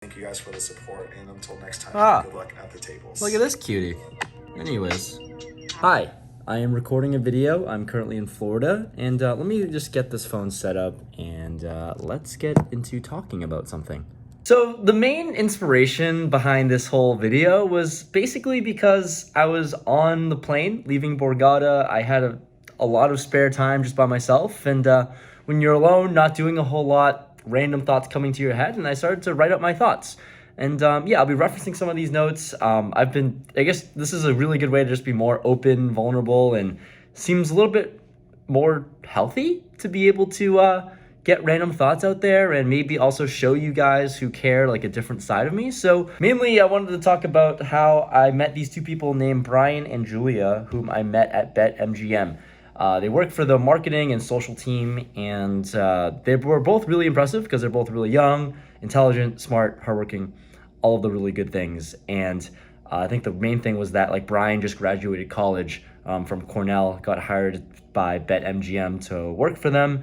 Thank you guys for the support, and until next time, Ah, good luck at the tables. look at this cutie. Anyways, hi, I am recording a video. I'm currently in Florida, and let me just get this phone set up, and let's get into talking about something. So the main inspiration behind this whole video was basically because I was on the plane leaving Borgata. I had a lot of spare time just by myself, and when you're alone, not doing a whole lot, random thoughts coming to your head, and I started to write out my thoughts. And yeah, I'll be referencing some of these notes. I guess this is a really good way to just be more open, vulnerable, and seems a little bit more healthy to be able to get random thoughts out there and maybe also show you guys who care like a different side of me. So mainly I wanted to talk about how I met these two people named Brian and Julia, whom I met at BetMGM. They work for the marketing and social team, and they were both really impressive because they're both really young, intelligent, smart, hardworking, all of the really good things. And I think the main thing was that like Brian just graduated college from Cornell, got hired by BetMGM to work for them.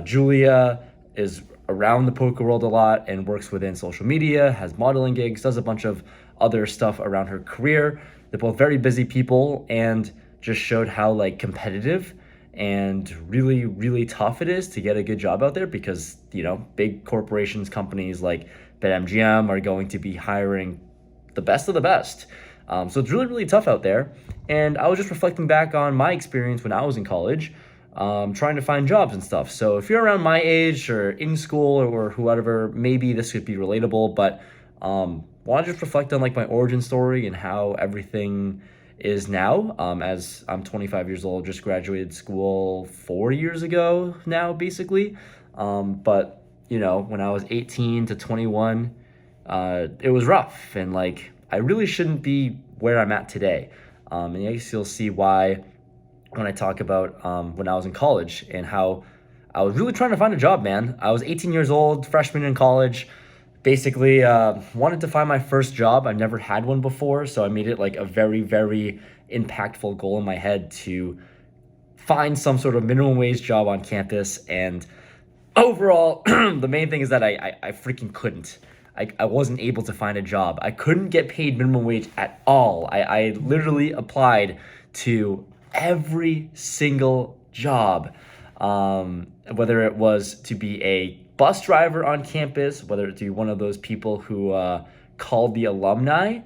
Julia is around the poker world a lot and works within social media, has modeling gigs, does a bunch of other stuff around her career. They're both very busy people and just showed how like competitive and really, really tough it is to get a good job out there because, you know, big corporations, companies like BetMGM are going to be hiring the best of the best. So it's really, really tough out there. And I was just reflecting back on my experience when I was in college, trying to find jobs and stuff. So if you're around my age or in school or whoever, maybe this could be relatable, but want to just reflect on like my origin story and how everything is now. As I'm 25 years old, just graduated school 4 years ago now, basically. But you know, when I was 18 to 21, it was rough, and like I really shouldn't be where I'm at today. And I guess you'll see why when I talk about when I was in college and how I was really trying to find a job, man. I was 18 years old, freshman in college. Basically, wanted to find my first job. I've never had one before, so I made it like a very, very impactful goal in my head to find some sort of minimum wage job on campus. And overall, the main thing is that I freaking couldn't. I wasn't able to find a job. I couldn't get paid minimum wage at all. I literally applied to every single job, whether it was to be a bus driver on campus, whether it be one of those people who called the alumni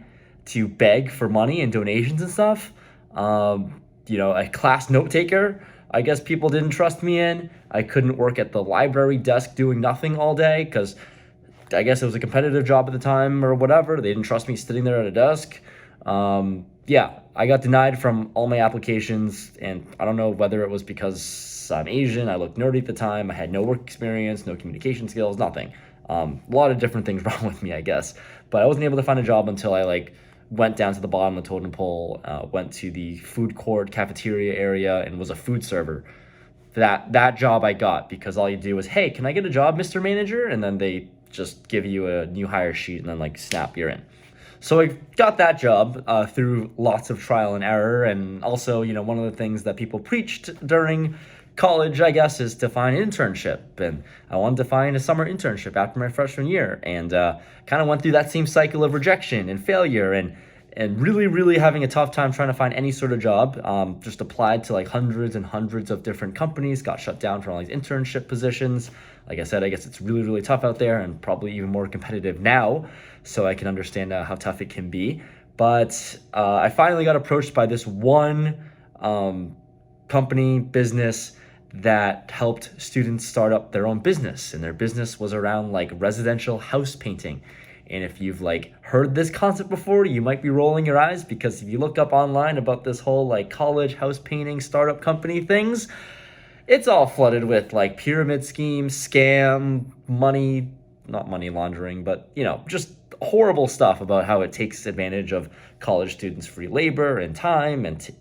to beg for money and donations and stuff. You know, a class note taker. I guess people didn't trust me in. I couldn't work at the library desk doing nothing all day because I guess it was a competitive job at the time or whatever. They didn't trust me sitting there at a desk. Yeah, I got denied from all my applications, and I don't know whether it was because I'm Asian, I looked nerdy at the time, I had no work experience, no communication skills, nothing. A lot of different things wrong with me, I guess. But I wasn't able to find a job until I like went down to the bottom of the totem pole, went to the food court cafeteria area and was a food server. That job I got because all you do is, hey, can I get a job, Mr. Manager? And then they just give you a new hire sheet and then like snap, you're in. So I got that job through lots of trial and error, and also, you know, one of the things that people preached during college, I guess, is to find an internship. And I wanted to find a summer internship after my freshman year, and kind of went through that same cycle of rejection and failure, and really, really having a tough time trying to find any sort of job. Just applied to like hundreds and hundreds of different companies, got shut down for all these internship positions. Like I said, I guess it's really, really tough out there and probably even more competitive now. So I can understand how tough it can be. But I finally got approached by this one company, business that helped students start up their own business. And their business was around like residential house painting. And if you've like heard this concept before, you might be rolling your eyes because if you look up online about this whole like college house painting startup company things, it's all flooded with like pyramid schemes, scam, money, not money laundering, but you know, just horrible stuff about how it takes advantage of college students' free labor and time and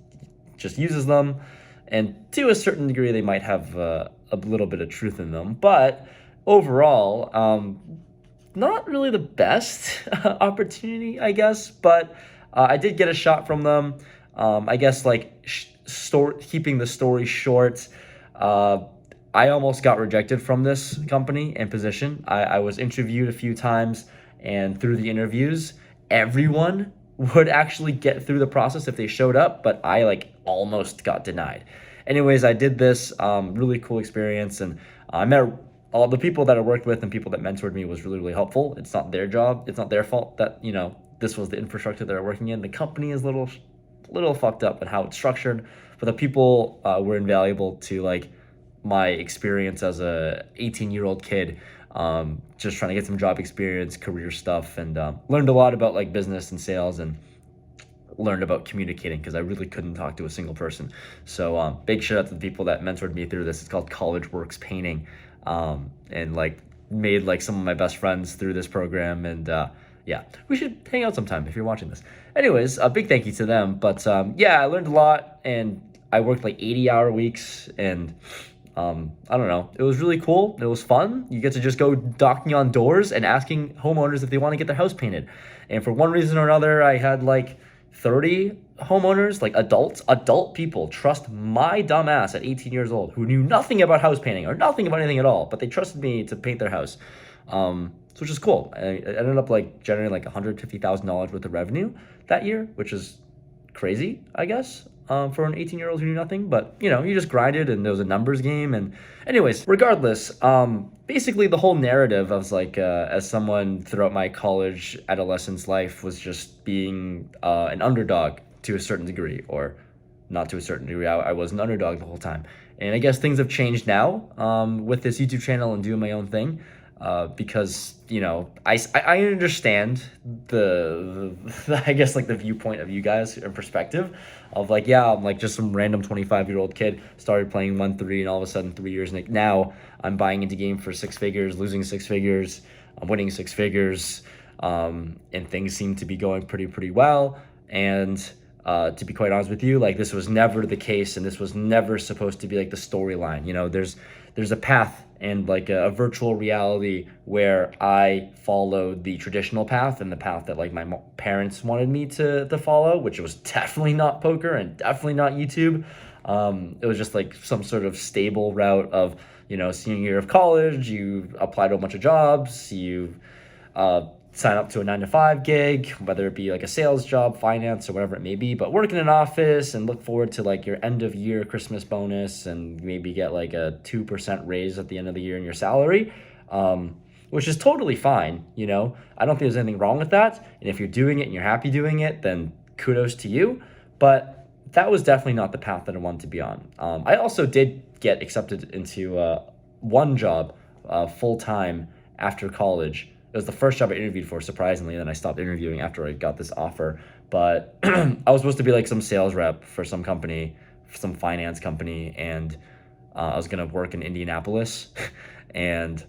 just uses them. And to a certain degree, they might have a little bit of truth in them, but overall, not really the best opportunity, I guess, but I did get a shot from them. I guess like keeping the story short, I almost got rejected from this company and position. I was interviewed a few times And through the interviews, everyone would actually get through the process if they showed up, but I like almost got denied. Anyways, I did this really cool experience, and I met all the people that I worked with and people that mentored me was really, really helpful. It's not their job. It's not their fault that, this was the infrastructure they're working in. The company is little fucked up in how it's structured, but the people were invaluable to like my experience as a 18-year-old kid, just trying to get some job experience, career stuff, and learned a lot about like business and sales, and learned about communicating because I really couldn't talk to a single person. So big shout out to the people that mentored me through this. It's called College Works Painting, and like made like some of my best friends through this program. And yeah, we should hang out sometime if you're watching this. Anyways, a big thank you to them. But yeah, I learned a lot, and I worked like 80-hour weeks, and I don't know, it was really cool. It was fun. You get to just go knocking on doors and asking homeowners if they want to get their house painted. And for one reason or another, I had like 30 homeowners, like adult people, trust my dumb ass at 18 years old who knew nothing about house painting or nothing about anything at all, but they trusted me to paint their house, which is cool. I ended up like generating like $150,000 worth of revenue that year, which is crazy, I guess, for an 18-year-old who knew nothing. But you just grinded, and there was a numbers game. And anyways, regardless, basically the whole narrative of like as someone throughout my college adolescence life was just being an underdog to a certain degree, or not to a certain degree. I was an underdog the whole time, and I guess things have changed now with this YouTube channel and doing my own thing. Because I understand the I guess like the viewpoint of you guys and perspective of like, yeah, I'm like just some random 25-year-old kid, started playing 1-3, and all of a sudden 3 years now I'm buying into game for 6 figures, losing 6 figures, I'm winning 6 figures, and things seem to be going pretty well. And to be quite honest with you, like this was never the case, and this was never supposed to be like the storyline. There's a path and like a virtual reality where I followed the traditional path and the path that like my parents wanted me to follow, which was definitely not poker and definitely not YouTube. It was just like some sort of stable route of, senior year of college, you apply to a bunch of jobs, you sign up to a 9-to-5 gig, whether it be like a sales job, finance, or whatever it may be, but work in an office and look forward to like your end of year Christmas bonus and maybe get like a 2% raise at the end of the year in your salary, which is totally fine. I don't think there's anything wrong with that. And if you're doing it and you're happy doing it, then kudos to you. But that was definitely not the path that I wanted to be on. I also did get accepted into one job full-time after college. It was the first job I interviewed for, surprisingly, and then I stopped interviewing after I got this offer. But I was supposed to be like some sales rep for some company, some finance company, and I was going to work in Indianapolis. And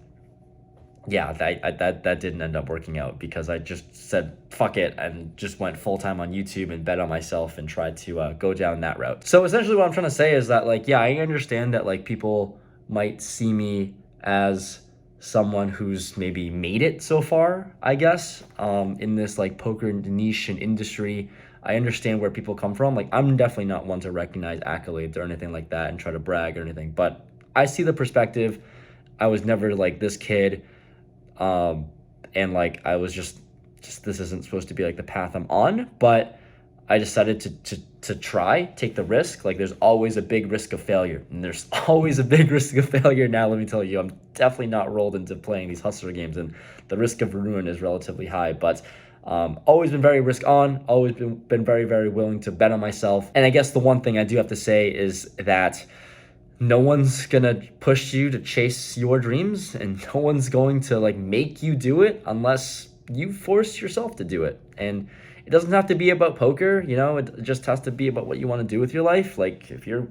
yeah, that didn't end up working out because I just said, fuck it, and just went full-time on YouTube and bet on myself and tried to go down that route. So essentially what I'm trying to say is that, like, yeah, I understand that, like, people might see me as someone who's maybe made it so far, I guess, in this like poker niche and industry. I understand where people come from. Like, I'm definitely not one to recognize accolades or anything like that and try to brag or anything, but I see the perspective. I was never like this kid, and like I was just this isn't supposed to be like the path I'm on, but I decided to try, take the risk. Like, there's always a big risk of failure, and there's always a big risk of failure. Now, let me tell you, I'm definitely not rolled into playing these hustler games, and the risk of ruin is relatively high, but always been very risk on, always been very, very willing to bet on myself. And I guess the one thing I do have to say is that no one's gonna push you to chase your dreams, and no one's going to like make you do it unless you force yourself to do it. And it doesn't have to be about poker, it just has to be about what you want to do with your life. Like, if you're,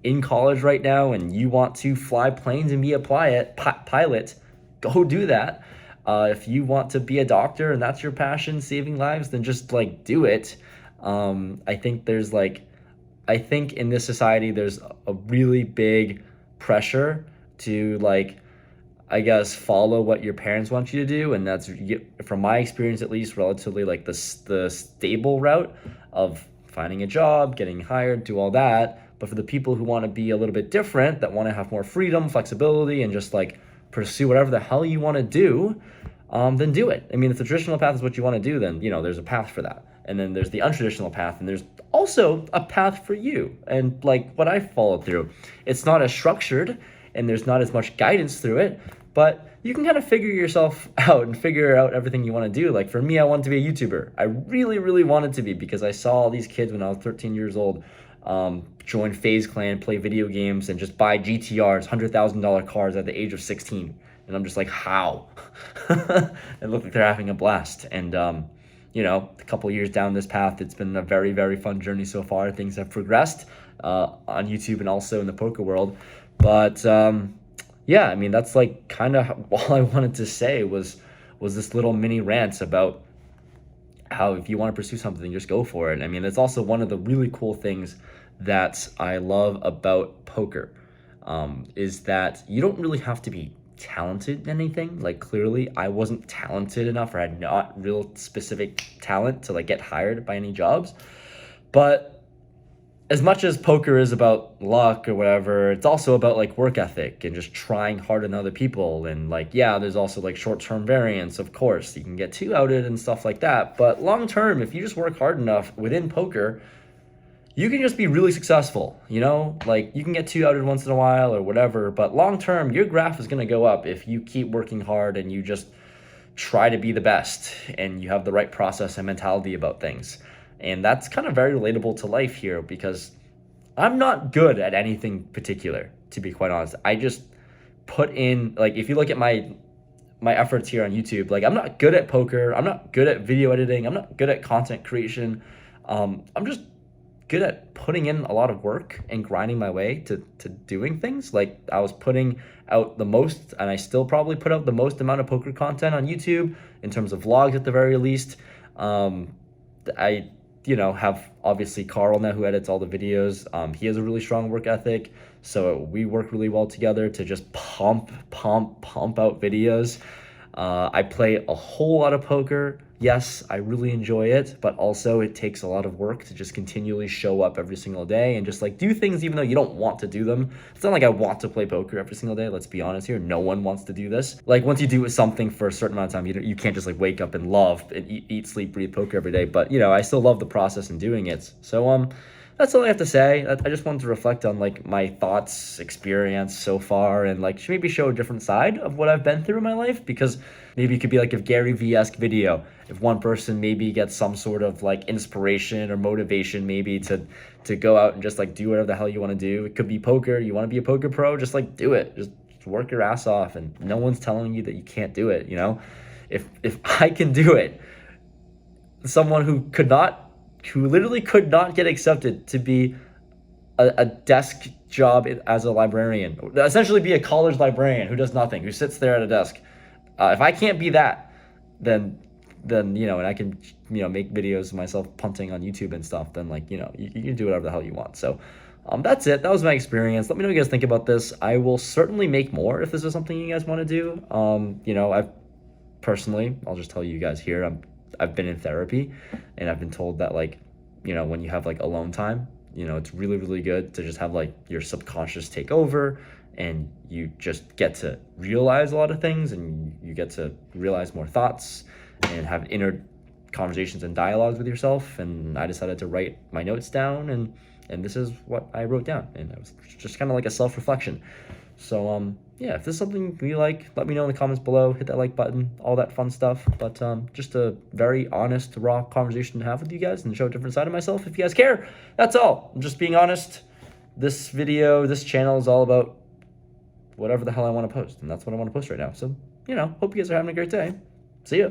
in college right now and you want to fly planes and be a pilot, go do that. If you want to be a doctor and that's your passion, saving lives, then just like do it. I think in this society, there's a really big pressure to like, I guess, follow what your parents want you to do, and that's, from my experience at least, relatively like the stable route of finding a job, getting hired, do all that. But for the people who want to be a little bit different, that want to have more freedom, flexibility, and just like pursue whatever the hell you want to do, then do it. I mean, if the traditional path is what you want to do, then, you know, there's a path for that. And then there's the untraditional path, and there's also a path for you. And like what I followed through, it's not as structured and there's not as much guidance through it, but you can kind of figure yourself out and figure out everything you want to do. Like for me, I wanted to be a YouTuber. I really, really wanted to be, because I saw all these kids when I was 13 years old join FaZe Clan, play video games, and just buy GTRs, $100,000 cars at the age of 16. And I'm just like, how? It looked like they're having a blast. And, you know, a couple years down this path, it's been a very, very fun journey so far. Things have progressed on YouTube and also in the poker world. But yeah, I mean, that's like kind of all I wanted to say was this little mini rant about how if you want to pursue something, just go for it. I mean, it's also one of the really cool things that I love about poker, is that you don't really have to be talented in anything. Like clearly I wasn't talented enough, or had not real specific talent to like get hired by any jobs. But as much as poker is about luck or whatever, it's also about like work ethic and just trying harder than other people. And like, yeah, there's also like short-term variance, of course. You can get too outed and stuff like that. But long-term, if you just work hard enough within poker, you can just be really successful, you know? Like you can get too outed once in a while or whatever, but long-term, your graph is gonna go up if you keep working hard and you just try to be the best and you have the right process and mentality about things. And that's kind of very relatable to life here, because I'm not good at anything particular, to be quite honest. I just put in, like, if you look at my efforts here on YouTube, like I'm not good at poker. I'm not good at video editing. I'm not good at content creation. I'm just good at putting in a lot of work and grinding my way to doing things. Like I was putting out the most, and I still probably put out the most amount of poker content on YouTube in terms of vlogs at the very least. I have obviously Carl now, who edits all the videos. He has a really strong work ethic, so we work really well together to just pump out videos. I play a whole lot of poker. Yes, I really enjoy it, but also it takes a lot of work to just continually show up every single day and just like do things even though you don't want to do them. It's not like I want to play poker every single day. Let's be honest here. No one wants to do this. Like once you do something for a certain amount of time, you can't just like wake up and love and eat, sleep, breathe poker every day. But you know, I still love the process and doing it. So that's all I have to say. I just wanted to reflect on like my thoughts, experience so far, and like maybe show a different side of what I've been through in my life, because maybe it could be like a Gary Vee-esque video. If one person maybe gets some sort of like inspiration or motivation, maybe to go out and just like do whatever the hell you want to do. It could be poker. You want to be a poker pro, just like do it. Just work your ass off, and no one's telling you that you can't do it. You know, if I can do it, someone who literally could not get accepted to be a desk job as a librarian, essentially be a college librarian who does nothing, who sits there at a desk. If I can't be that, then you know, and I can, you know, make videos of myself punting on YouTube and stuff, then like, you know, you can do whatever the hell you want. So that's it. That was my experience. Let me know what you guys think about this. I will certainly make more if this is something you guys want to do. You know, I'll just tell you guys here, I've been in therapy, and I've been told that like, you know, when you have like alone time, you know, it's really, really good to just have like your subconscious take over, and you just get to realize a lot of things, and you get to realize more thoughts and have inner conversations and dialogues with yourself. And I decided to write my notes down, and this is what I wrote down, and it was just kind of like a self-reflection. So yeah, if this is something you like, let me know in the comments below. Hit that like button, all that fun stuff. But just a very honest, raw conversation to have with you guys and show a different side of myself. If you guys care, that's all. I'm just being honest. This channel is all about whatever the hell I want to post, and that's what I want to post right now. So, you know, hope you guys are having a great day. See ya.